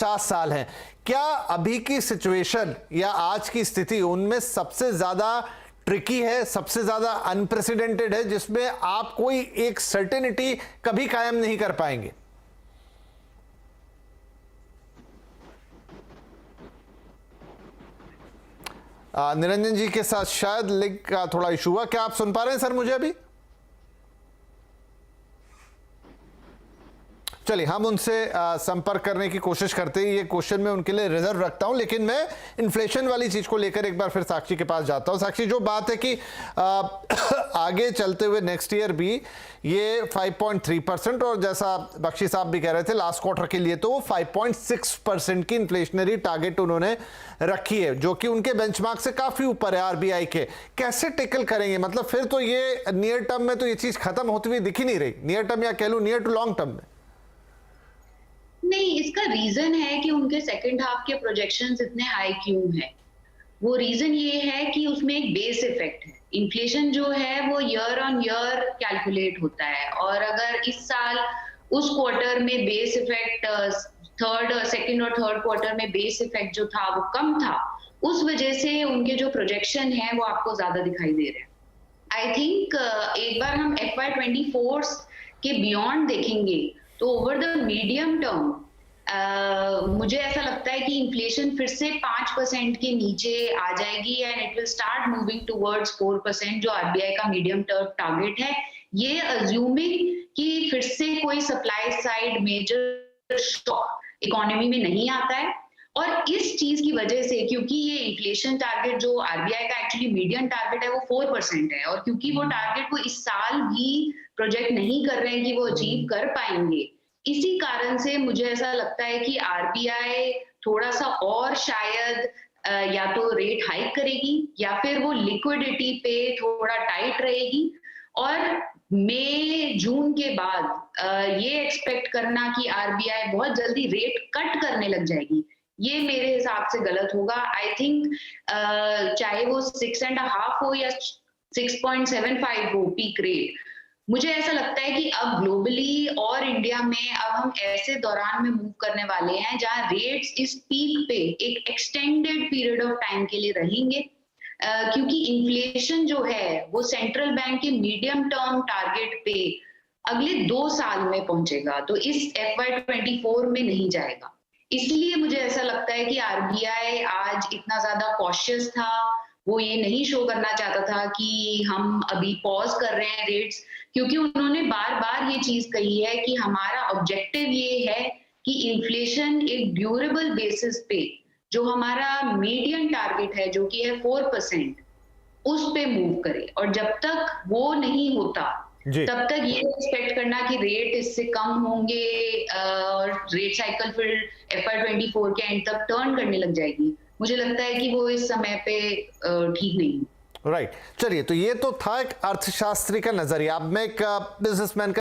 50 साल हैं। क्या अभी की सिचुएशन या आज की स्थिति उनमें सबसे ज्यादा ट्रिकी है, सबसे ज्यादा अनप्रेसिडेंटेड है, जिसमें आप कोई एक सर्टेनिटी कभी कायम नहीं कर पाएंगे? निरंजन जी के साथ शायद लिंक का थोड़ा इशू हुआ। क्या आप सुन पा रहे हैं सर मुझे अभी? चलिए हम उनसे संपर्क करने की कोशिश करते हैं। ये क्वेश्चन मैं उनके लिए रिजर्व रखता हूं, लेकिन मैं इन्फ्लेशन वाली चीज को लेकर एक बार फिर साक्षी के पास जाता हूं। साक्षी, जो बात है कि आगे चलते हुए नेक्स्ट ईयर भी ये 5.3% और जैसा बख्शी साहब भी कह रहे थे लास्ट क्वार्टर के लिए तो वो 5.6% की इन्फ्लेशनरी टारगेट उन्होंने रखी है, जो कि उनके बेंचमार्क से काफी ऊपर है आरबीआई के। कैसे टेकल करेंगे? मतलब फिर तो ये नियर टर्म में तो ये चीज खत्म होती हुई दिख ही नहीं रही, नियर टर्म या कह लूं नियर टू लॉन्ग टर्म में। नहीं, इसका रीजन है कि उनके सेकंड हाफ के प्रोजेक्शंस इतने हाई क्यों हैं। वो रीजन ये है कि उसमें एक बेस इफेक्ट है। इन्फ्लेशन जो है वो ईयर ऑन ईयर कैलकुलेट होता है, और अगर इस साल उस क्वार्टर में बेस इफेक्ट सेकंड और थर्ड क्वार्टर में बेस इफेक्ट जो था वो कम था, उस वजह से उनके जो प्रोजेक्शन है वो आपको ज्यादा दिखाई दे रहे हैं। आई थिंक एक बार हम FY24 के बियॉन्ड देखेंगे तो ओवर द मीडियम टर्म मुझे ऐसा लगता है कि इन्फ्लेशन फिर से 5% के नीचे आ जाएगी and it will start moving towards 4% जो आरबीआई का मीडियम टर्म टारगेट है। ये अज्यूमिंग कि फिर से कोई supply side major shock economy में नहीं आता है। और इस चीज की वजह से, क्योंकि ये इन्फ्लेशन टारगेट जो आरबीआई का एक्चुअली मीडियम टारगेट है वो 4% है, और क्योंकि वो टारगेट वो इस साल भी प्रोजेक्ट नहीं कर रहे हैं कि वो अचीव कर पाएंगे, इसी कारण से मुझे ऐसा लगता है कि आरबीआई थोड़ा सा और शायद या तो रेट हाइक करेगी या फिर वो लिक्विडिटी पे थोड़ा टाइट रहेगी। और मई जून के बाद ये एक्सपेक्ट करना कि आरबीआई बहुत जल्दी रेट कट करने लग जाएगी, ये मेरे हिसाब से गलत होगा। आई थिंक चाहे वो 6.5 हो या 6.75 हो पीक रेट, मुझे ऐसा लगता है कि अब ग्लोबली और इंडिया में अब हम ऐसे दौरान में मूव करने वाले हैं जहां रेट्स इस पीक पे एक एक्सटेंडेड पीरियड ऑफ टाइम के लिए रहेंगे, क्योंकि इन्फ्लेशन जो है वो सेंट्रल बैंक के मीडियम टर्म टारगेट पे अगले 2 साल में पहुंचेगा, तो इस FY24 में नहीं जाएगा। इसलिए मुझे ऐसा लगता है कि आरबीआई आज इतना ज्यादा कॉशियस था। वो ये नहीं शो करना चाहता था कि हम अभी पॉज कर रहे हैं रेट्स, क्योंकि उन्होंने बार बार ये चीज कही है कि हमारा ऑब्जेक्टिव ये है कि इन्फ्लेशन एक ड्यूरेबल बेसिस पे जो हमारा मीडियम टारगेट है जो कि है 4%, उस पे मूव करे। और जब तक वो नहीं होता तब तक ये एक्सपेक्ट करना कि रेट इससे कम होंगे और रेट साइकिल फिर FY24 के एंड तक टर्न करने लग जाएगी, मुझे लगता है कि वो इस समय पे ठीक नहीं। राइट। चलिए, तो ये तो था एक अर्थशास्त्री का नजरिया। अब मैं एक बिजनेसमैन का